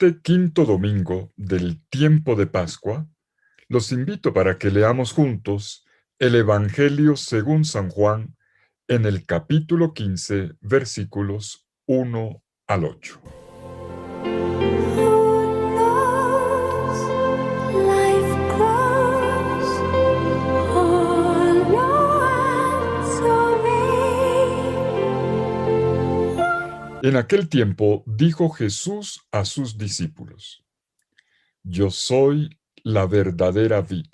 este quinto domingo del tiempo de Pascua, los invito para que leamos juntos el Evangelio según San Juan en el capítulo 15, versículos 1 al 8. En aquel tiempo dijo Jesús a sus discípulos: Yo soy la verdadera vid,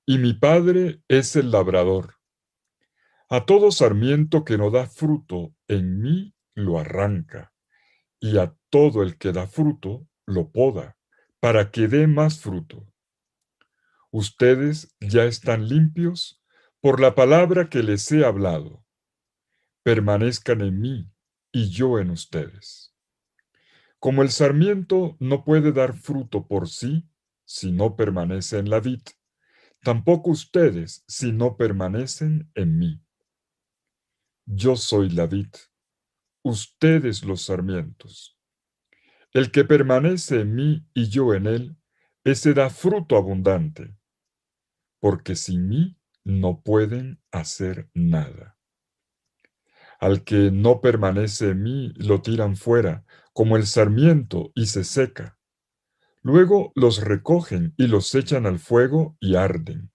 y mi Padre es el labrador. A todo sarmiento que no da fruto en mí lo arranca, y a todo el que da fruto lo poda, para que dé más fruto. Ustedes ya están limpios por la palabra que les he hablado. Permanezcan en mí y yo en ustedes. Como el sarmiento no puede dar fruto por sí si no permanece en la vid, tampoco ustedes si no permanecen en mí. Yo soy la vid, ustedes los sarmientos. El que permanece en mí y yo en él, ese da fruto abundante, porque sin mí no pueden hacer nada. Al que no permanece en mí lo tiran fuera, como el sarmiento, y se seca. Luego los recogen y los echan al fuego y arden.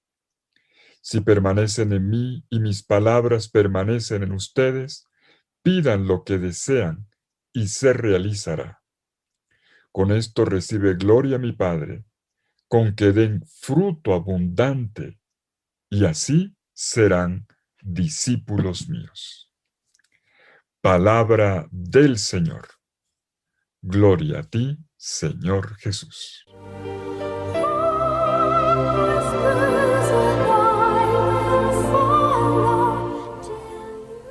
Si permanecen en mí y mis palabras permanecen en ustedes, pidan lo que desean y se realizará. Con esto recibe gloria mi Padre, con que den fruto abundante, y así serán discípulos míos. Palabra del Señor. Gloria a ti, Señor Jesús.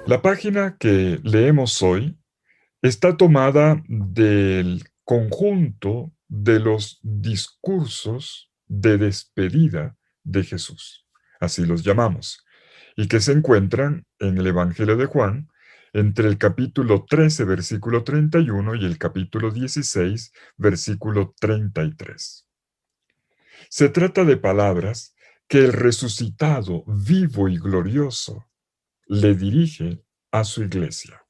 La página que leemos hoy está tomada del conjunto de los discursos de despedida de Jesús, así los llamamos, y que se encuentran en el Evangelio de Juan entre el capítulo 13, versículo 31 y el capítulo 16, versículo 33. Se trata de palabras que el resucitado, vivo y glorioso, le dirige a su iglesia,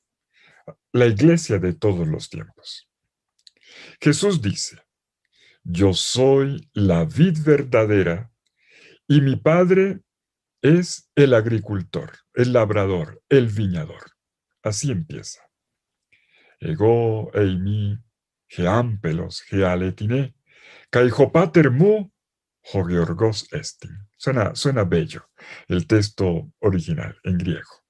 la iglesia de todos los tiempos. Jesús dice: Yo soy la vid verdadera y mi Padre es el agricultor, el labrador, el viñador. Así empieza. Ego eimi geampelos gealetine, kai hopater mu hogeorgos estin. Suena bello el texto original en griego.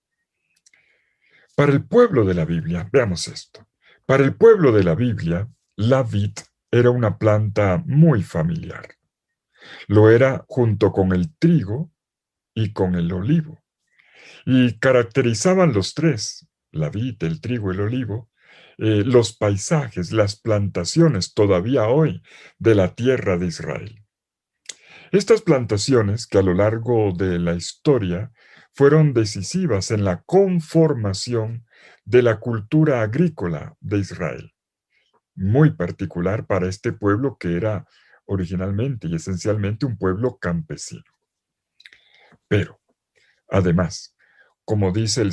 Para el pueblo de la Biblia, veamos esto. Para el pueblo de la Biblia, la vid era una planta muy familiar. Lo era junto con el trigo y con el olivo. Y caracterizaban los tres, la vid, el trigo, el olivo, los paisajes, las plantaciones todavía hoy de la tierra de Israel. Estas plantaciones que a lo largo de la historia fueron decisivas en la conformación de la cultura agrícola de Israel, muy particular para este pueblo que era originalmente y esencialmente un pueblo campesino. Pero, además, como dice el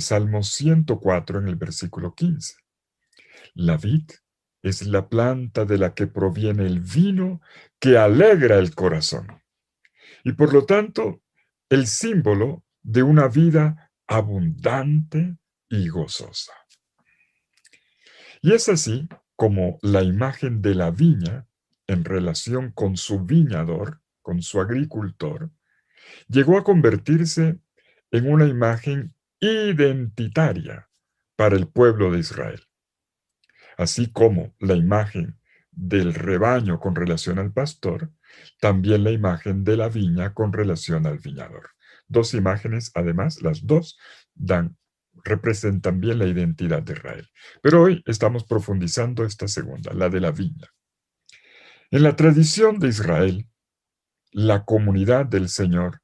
Salmo 104 en el versículo 15, la vid es la planta de la que proviene el vino que alegra el corazón. Y por lo tanto, el símbolo de una vida abundante y gozosa. Y es así como la imagen de la viña, en relación con su viñador, con su agricultor, llegó a convertirse en una imagen identitaria para el pueblo de Israel. Así como la imagen del rebaño con relación al pastor, también la imagen de la viña con relación al viñador. Dos imágenes, además, las dos representan bien la identidad de Israel. Pero hoy estamos profundizando esta segunda, la de la viña. En la tradición de Israel, la comunidad del Señor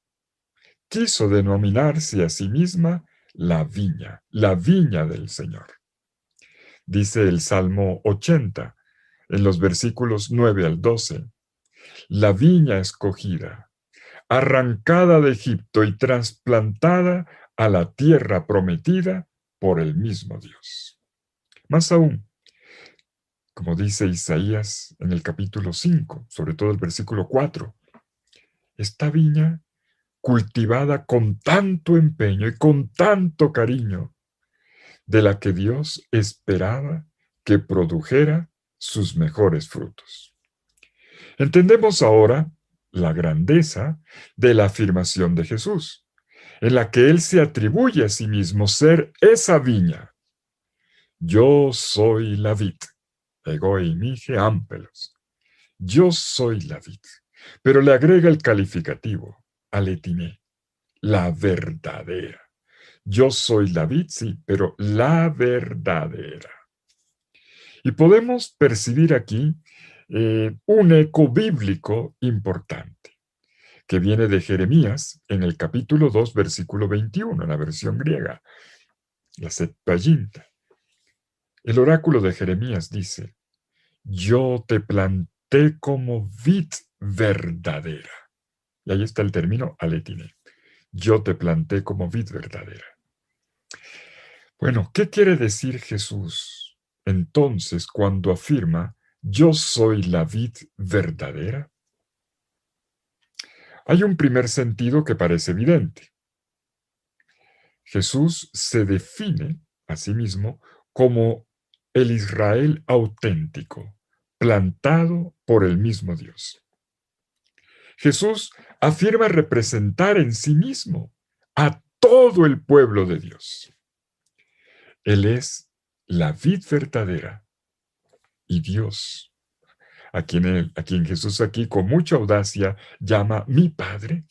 quiso denominarse a sí misma la viña del Señor. Dice el Salmo 80, en los versículos 9 al 12, la viña escogida, arrancada de Egipto y trasplantada a la tierra prometida por el mismo Dios. Más aún, como dice Isaías en el capítulo 5, sobre todo el versículo 4, esta viña cultivada con tanto empeño y con tanto cariño, de la que Dios esperaba que produjera sus mejores frutos. Entendemos ahora la grandeza de la afirmación de Jesús, en la que Él se atribuye a sí mismo ser esa viña. Yo soy la vid, ego eimige ampelos. Yo soy la vid. Pero le agrega el calificativo, aletiné, la verdadera. Yo soy la vid, sí, pero la verdadera. Y podemos percibir aquí un eco bíblico importante, que viene de Jeremías en el capítulo 2, versículo 21, en la versión griega, la Septuaginta. El oráculo de Jeremías dice, yo te planté como vid verdadera. Y ahí está el término aletine. Yo te planté como vid verdadera. Bueno, ¿qué quiere decir Jesús entonces cuando afirma, yo soy la vid verdadera? Hay un primer sentido que parece evidente. Jesús se define a sí mismo como el Israel auténtico, plantado por el mismo Dios. Jesús afirma representar en sí mismo a todo el pueblo de Dios. Él es la vid verdadera y Dios, a quien Jesús aquí con mucha audacia llama mi Padre,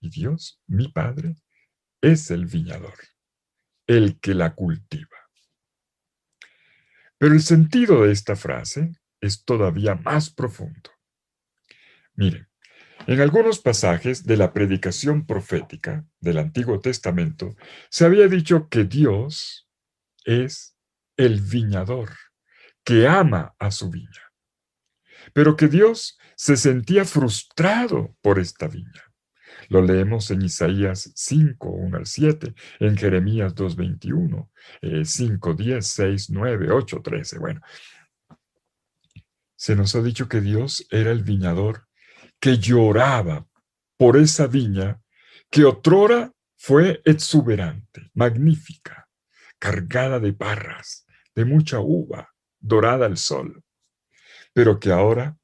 y Dios, mi Padre, es el viñador, el que la cultiva. Pero el sentido de esta frase es todavía más profundo. Miren, en algunos pasajes de la predicación profética del Antiguo Testamento se había dicho que Dios es el viñador, que ama a su viña, pero que Dios se sentía frustrado por esta viña. Lo leemos en Isaías 5, 1 al 7, en Jeremías 2, 21, 5, 10, 6, 9, 8, 13. Bueno, se nos ha dicho que Dios era el viñador que lloraba por esa viña que otrora fue exuberante, magnífica, cargada de parras, de mucha uva, dorada al sol, pero que ahora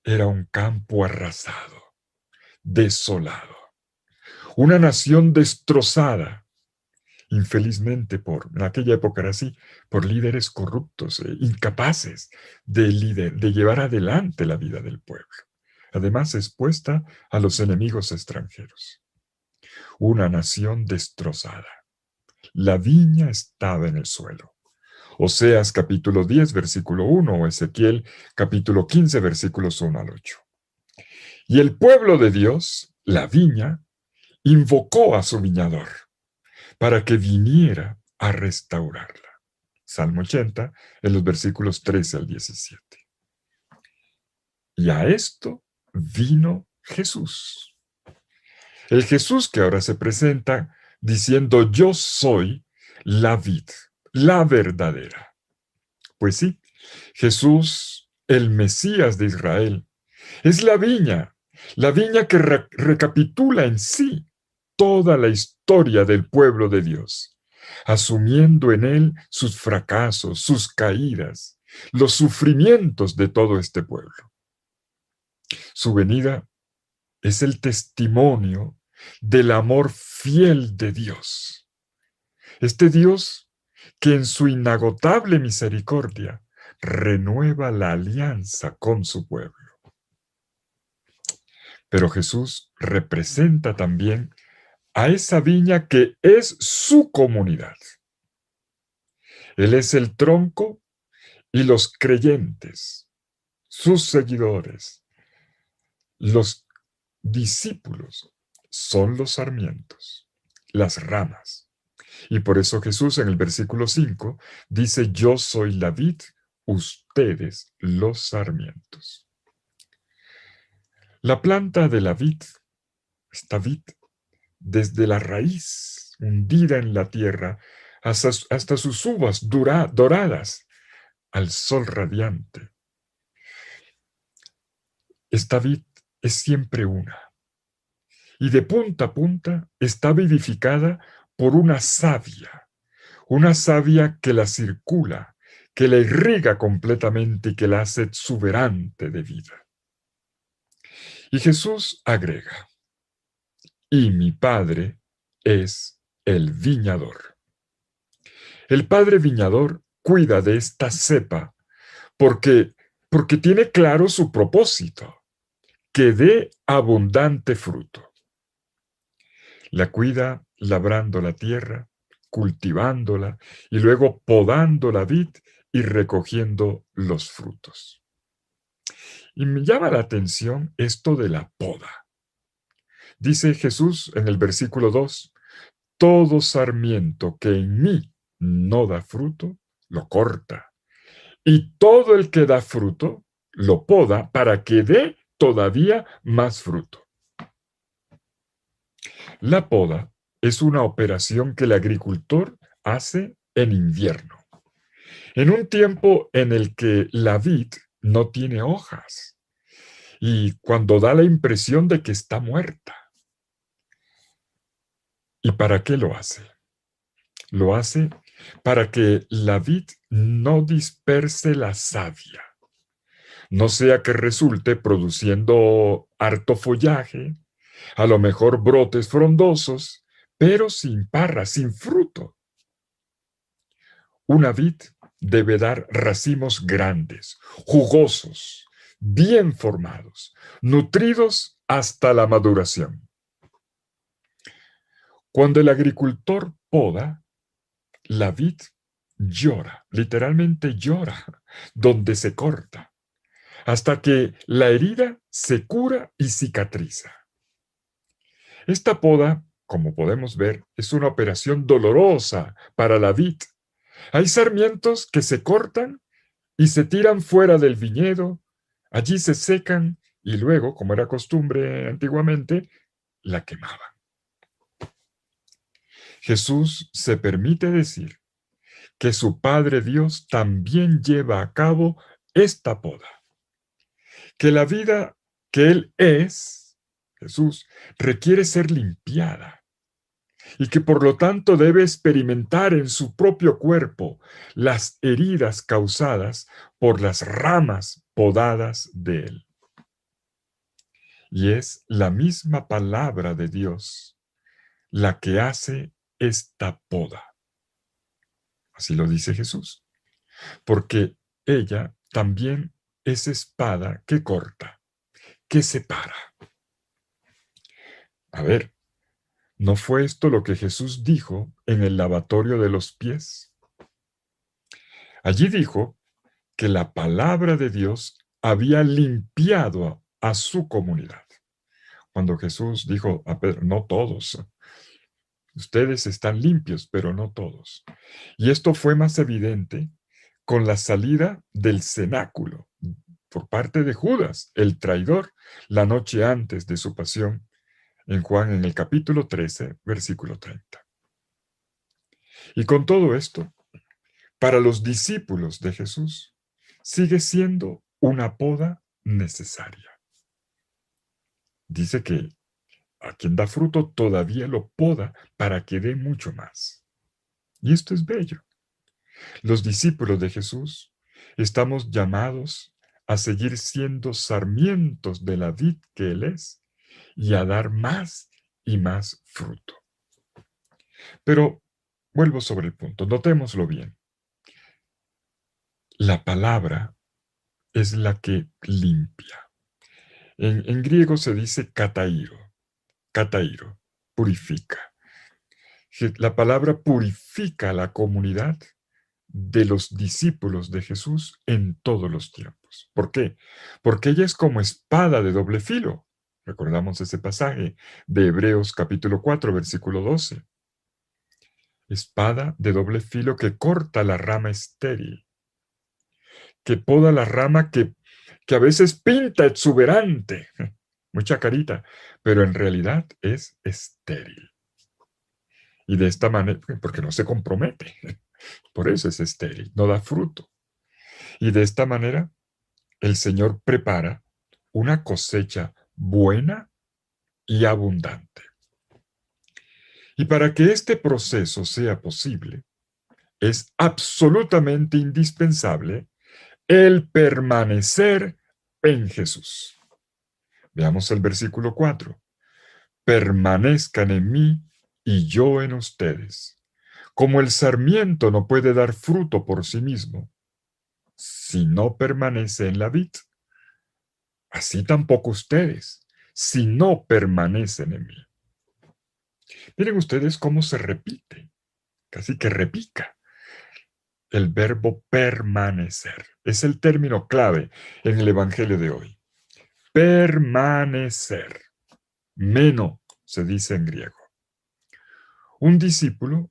era un campo arrasado, desolado, una nación destrozada, infelizmente en aquella época era así, por líderes corruptos, incapaces de llevar adelante la vida del pueblo, además expuesta a los enemigos extranjeros. Una nación destrozada. La viña estaba en el suelo. Oseas capítulo 10, versículo 1, o Ezequiel capítulo 15, versículos 1 al 8. Y el pueblo de Dios, la viña, invocó a su viñador para que viniera a restaurarla. Salmo 80, en los versículos 13 al 17. Y a esto vino Jesús. El Jesús que ahora se presenta diciendo, yo soy la vid, la verdadera. Pues sí, Jesús, el Mesías de Israel, es la viña que recapitula en sí toda la historia del pueblo de Dios, asumiendo en él sus fracasos, sus caídas, los sufrimientos de todo este pueblo. Su venida es el testimonio del amor fiel de Dios. Este Dios que en su inagotable misericordia renueva la alianza con su pueblo. Pero Jesús representa también a esa viña que es su comunidad. Él es el tronco y los creyentes, sus seguidores, los discípulos, son los sarmientos, las ramas. Y por eso Jesús en el versículo 5 dice, yo soy la vid, ustedes los sarmientos. La planta de la vid, esta vid, desde la raíz hundida en la tierra hasta sus uvas doradas al sol radiante. Esta vid es siempre una, y de punta a punta está vivificada por una savia que la circula, que la irriga completamente y que la hace exuberante de vida. Y Jesús agrega, y mi Padre es el viñador. El Padre viñador cuida de esta cepa porque tiene claro su propósito, que dé abundante fruto. La cuida labrando la tierra, cultivándola y luego podando la vid y recogiendo los frutos. Y me llama la atención esto de la poda. Dice Jesús en el versículo 2, todo sarmiento que en mí no da fruto, lo corta. Y todo el que da fruto, lo poda para que dé todavía más fruto. La poda es una operación que el agricultor hace en invierno, en un tiempo en el que la vid no tiene hojas y cuando da la impresión de que está muerta. ¿Y para qué lo hace? Lo hace para que la vid no disperse la savia, no sea que resulte produciendo harto follaje, a lo mejor brotes frondosos, pero sin parra, sin fruto. Una vid debe dar racimos grandes, jugosos, bien formados, nutridos hasta la maduración. Cuando el agricultor poda, la vid llora, literalmente llora, donde se corta, hasta que la herida se cura y cicatriza. Esta poda, como podemos ver, es una operación dolorosa para la vid. Hay sarmientos que se cortan y se tiran fuera del viñedo, allí se secan y luego, como era costumbre antiguamente, la quemaban. Jesús se permite decir que su Padre Dios también lleva a cabo esta poda, que la vida que Él es, Jesús, requiere ser limpiada y que por lo tanto debe experimentar en su propio cuerpo las heridas causadas por las ramas podadas de Él. Y es la misma palabra de Dios la que hace esta poda. Así lo dice Jesús, porque ella también es espada que corta, que separa. A ver, ¿no fue esto lo que Jesús dijo en el lavatorio de los pies? Allí dijo que la palabra de Dios había limpiado a su comunidad. Cuando Jesús dijo a Pedro, no todos, ustedes están limpios, pero no todos. Y esto fue más evidente con la salida del cenáculo por parte de Judas, el traidor, la noche antes de su pasión, en Juan en el capítulo 13, versículo 30. Y con todo esto, para los discípulos de Jesús, sigue siendo una poda necesaria. Dice que a quien da fruto todavía lo poda para que dé mucho más. Y esto es bello. Los discípulos de Jesús estamos llamados a seguir siendo sarmientos de la vid que Él es y a dar más y más fruto. Pero vuelvo sobre el punto, notémoslo bien. La palabra es la que limpia. En griego se dice katairo, purifica. La palabra purifica a la comunidad de los discípulos de Jesús en todos los tiempos. ¿Por qué? Porque ella es como espada de doble filo. Recordamos ese pasaje de Hebreos capítulo 4, versículo 12. Espada de doble filo que corta la rama estéril, que poda la rama que a veces pinta exuberante, mucha carita, pero en realidad es estéril. Y de esta manera, porque no se compromete, por eso es estéril, no da fruto. Y de esta manera, el Señor prepara una cosecha buena y abundante. Y para que este proceso sea posible, es absolutamente indispensable el permanecer en Jesús. Veamos el versículo 4. Permanezcan en mí y yo en ustedes. Como el sarmiento no puede dar fruto por sí mismo si no permanece en la vid, así tampoco ustedes, si no permanecen en mí. Miren ustedes cómo se repite, casi que repica el verbo permanecer. Es el término clave en el Evangelio de hoy. Permanecer. Meno se dice en griego. Un discípulo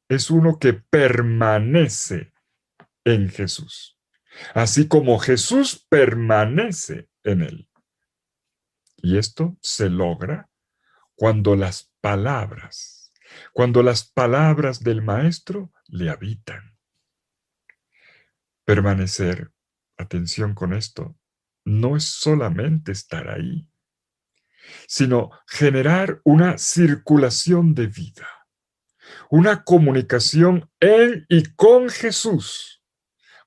es uno que permanece en Jesús, así como Jesús permanece en él. Y esto se logra cuando las palabras del Maestro le habitan. Permanecer, atención con esto, no es solamente estar ahí, sino generar una circulación de vida, una comunicación en y con Jesús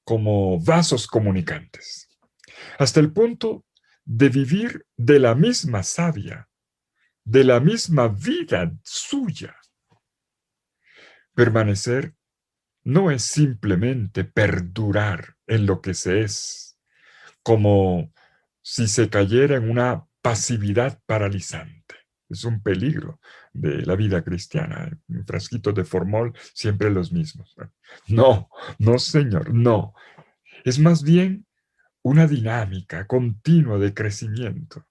como vasos comunicantes, hasta el punto de vivir de la misma savia, de la misma vida suya. Permanecer no es simplemente perdurar en lo que se es, como si se cayera en una pasividad paralizante. Es un peligro de la vida cristiana. En frasquitos de formol siempre los mismos. No, no, señor, no. Es más bien una dinámica continua de crecimiento.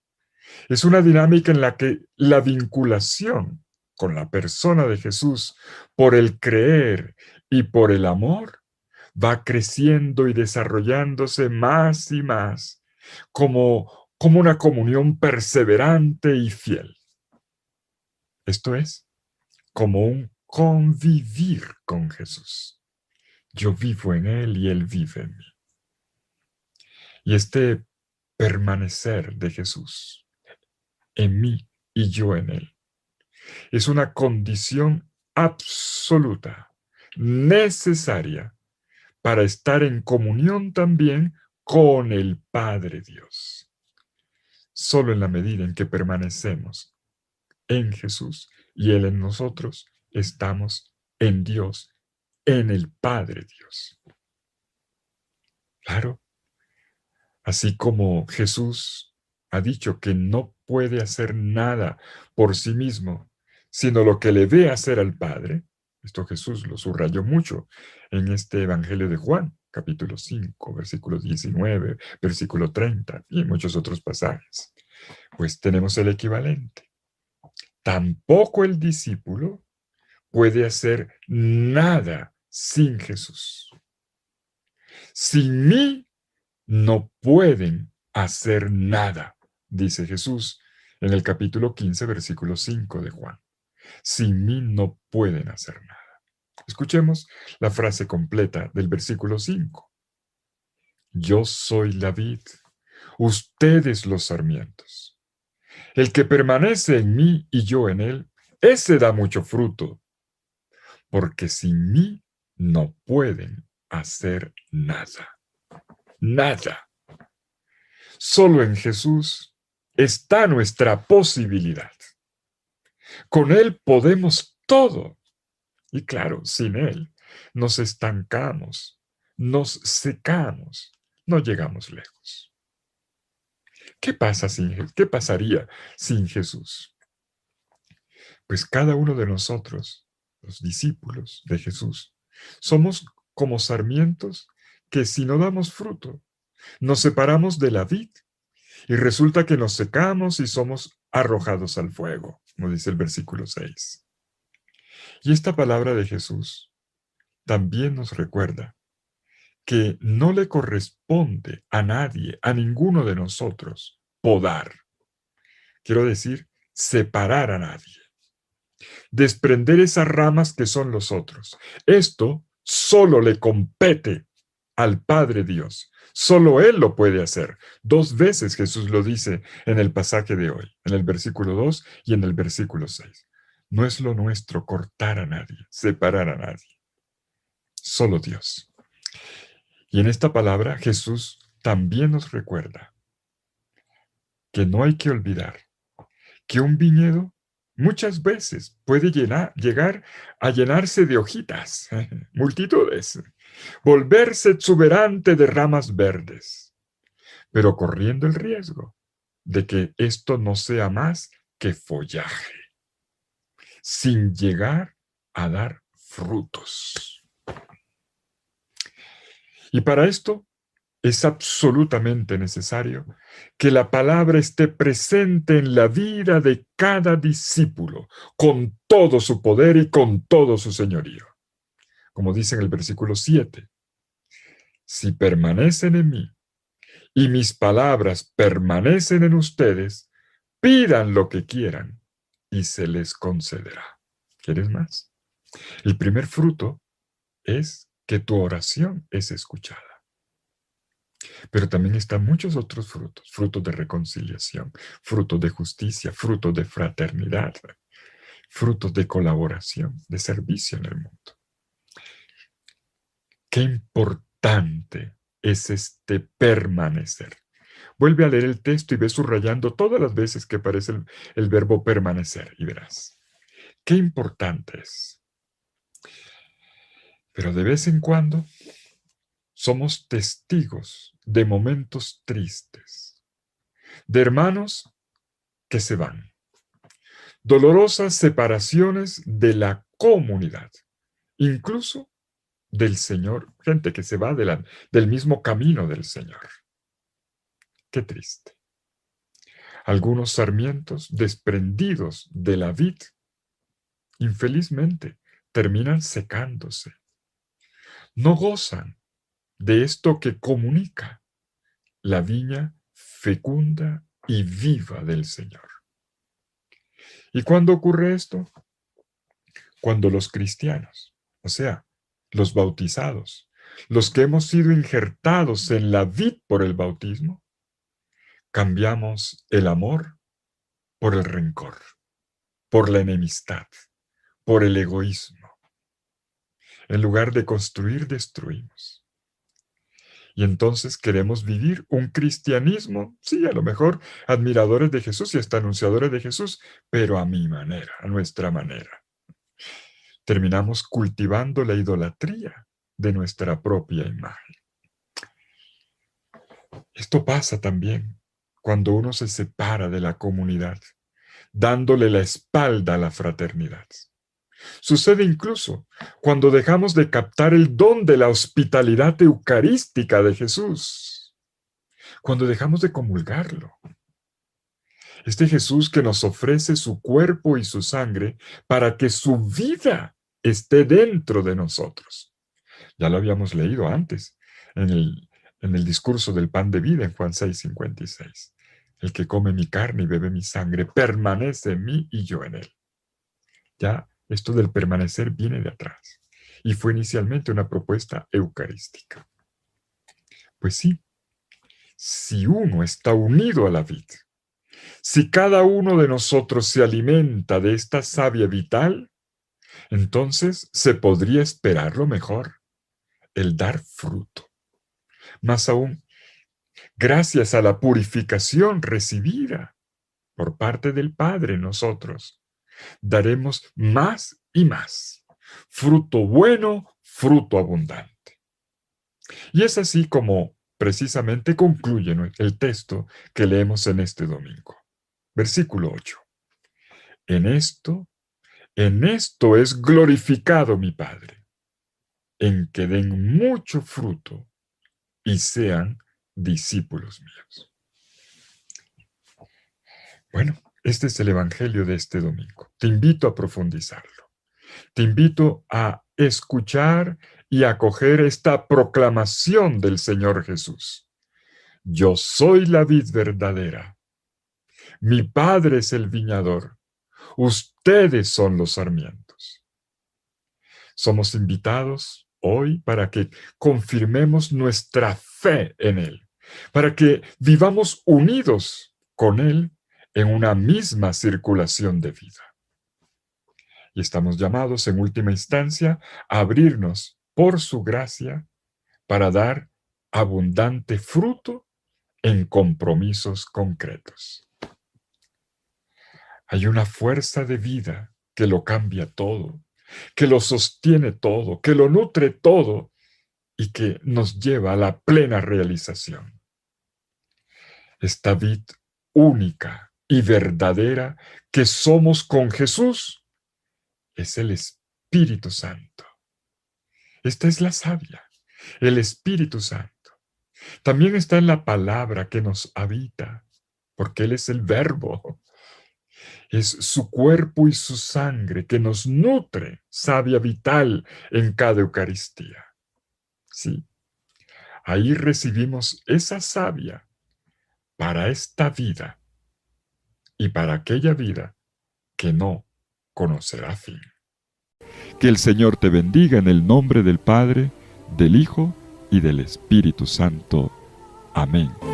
Es una dinámica en la que la vinculación con la persona de Jesús por el creer y por el amor va creciendo y desarrollándose más y más como una comunión perseverante y fiel. Esto es, como un convivir con Jesús. Yo vivo en Él y Él vive en mí. Y este permanecer de Jesús en mí y yo en Él es una condición absoluta, necesaria, para estar en comunión también con el Padre Dios. Solo en la medida en que permanecemos en Jesús y Él en nosotros, estamos en Dios, en el Padre Dios. Claro, así como Jesús ha dicho que no puede hacer nada por sí mismo, sino lo que le ve hacer al Padre. Esto Jesús lo subrayó mucho en este Evangelio de Juan, capítulo 5, versículo 19, versículo 30 y muchos otros pasajes. Pues tenemos el equivalente. Tampoco el discípulo puede hacer nada sin Jesús. Sin mí no pueden hacer nada, dice Jesús en el capítulo 15, versículo 5 de Juan. Sin mí no pueden hacer nada. Escuchemos la frase completa del versículo 5. Yo soy la vid, ustedes los sarmientos. El que permanece en mí y yo en él, ese da mucho fruto, porque sin mí no pueden hacer nada. Nada. Solo en Jesús está nuestra posibilidad. Con Él podemos todo. Y claro, sin Él nos estancamos, nos secamos, no llegamos lejos. ¿Qué pasaría sin Jesús? Pues cada uno de nosotros, los discípulos de Jesús, somos como sarmientos que si no damos fruto, nos separamos de la vid y resulta que nos secamos y somos arrojados al fuego, como dice el versículo 6. Y esta palabra de Jesús también nos recuerda que no le corresponde a nadie, a ninguno de nosotros, podar. Quiero decir, separar a nadie. Desprender esas ramas que son los otros. Esto solo le compete al Padre Dios. Solo Él lo puede hacer. 2 veces Jesús lo dice en el pasaje de hoy, en el versículo 2 y en el versículo 6. No es lo nuestro cortar a nadie, separar a nadie. Solo Dios. Y en esta palabra Jesús también nos recuerda que no hay que olvidar que un viñedo muchas veces puede llegar a llenarse de hojitas, multitudes, volverse exuberante de ramas verdes, pero corriendo el riesgo de que esto no sea más que follaje, sin llegar a dar frutos. Y para esto es absolutamente necesario que la palabra esté presente en la vida de cada discípulo, con todo su poder y con todo su señorío. Como dice en el versículo 7, si permanecen en mí y mis palabras permanecen en ustedes, pidan lo que quieran y se les concederá. ¿Quieres más? El primer fruto es que tu oración es escuchada. Pero también están muchos otros frutos, frutos de reconciliación, frutos de justicia, frutos de fraternidad, frutos de colaboración, de servicio en el mundo. Qué importante es este permanecer. Vuelve a leer el texto y ve subrayando todas las veces que aparece el verbo permanecer y verás. Qué importante es. Pero de vez en cuando somos testigos de momentos tristes, de hermanos que se van, dolorosas separaciones de la comunidad, incluso del Señor, gente que se va del mismo camino del Señor. Qué triste. Algunos sarmientos desprendidos de la vid, infelizmente, terminan secándose. No gozan de esto que comunica la viña fecunda y viva del Señor. ¿Y cuándo ocurre esto? Cuando los cristianos, o sea, los bautizados, los que hemos sido injertados en la vid por el bautismo, cambiamos el amor por el rencor, por la enemistad, por el egoísmo. En lugar de construir, destruimos. Y entonces queremos vivir un cristianismo, sí, a lo mejor admiradores de Jesús y hasta anunciadores de Jesús, pero a mi manera, a nuestra manera. Terminamos cultivando la idolatría de nuestra propia imagen. Esto pasa también cuando uno se separa de la comunidad, dándole la espalda a la fraternidad. Sucede incluso cuando dejamos de captar el don de la hospitalidad eucarística de Jesús, cuando dejamos de comulgarlo. Este Jesús que nos ofrece su cuerpo y su sangre para que su vida esté dentro de nosotros. Ya lo habíamos leído antes en el discurso del pan de vida en Juan 6:56. El que come mi carne y bebe mi sangre permanece en mí y yo en él. Ya esto del permanecer viene de atrás y fue inicialmente una propuesta eucarística. Pues sí, si uno está unido a la vid, si cada uno de nosotros se alimenta de esta savia vital, entonces se podría esperar lo mejor, el dar fruto. Más aún, gracias a la purificación recibida por parte del Padre en nosotros, daremos más y más. Fruto bueno, fruto abundante. Y es así como precisamente concluye el texto que leemos en este domingo. Versículo 8. En esto es glorificado mi Padre, en que den mucho fruto y sean discípulos míos. Bueno, este es el Evangelio de este domingo. Te invito a profundizarlo. Te invito a escuchar y acoger esta proclamación del Señor Jesús. Yo soy la vid verdadera. Mi Padre es el viñador. Ustedes son los sarmientos. Somos invitados hoy para que confirmemos nuestra fe en Él, para que vivamos unidos con Él en una misma circulación de vida. Y estamos llamados en última instancia a abrirnos por su gracia para dar abundante fruto en compromisos concretos. Hay una fuerza de vida que lo cambia todo, que lo sostiene todo, que lo nutre todo y que nos lleva a la plena realización. Esta vid única y verdadera que somos con Jesús es el Espíritu Santo. Esta es la savia, el Espíritu Santo. También está en la palabra que nos habita, porque Él es el Verbo. Es su cuerpo y su sangre que nos nutre, savia vital en cada Eucaristía. Sí, ahí recibimos esa savia para esta vida y para aquella vida que no conocerá fin. Que el Señor te bendiga en el nombre del Padre, del Hijo y del Espíritu Santo. Amén.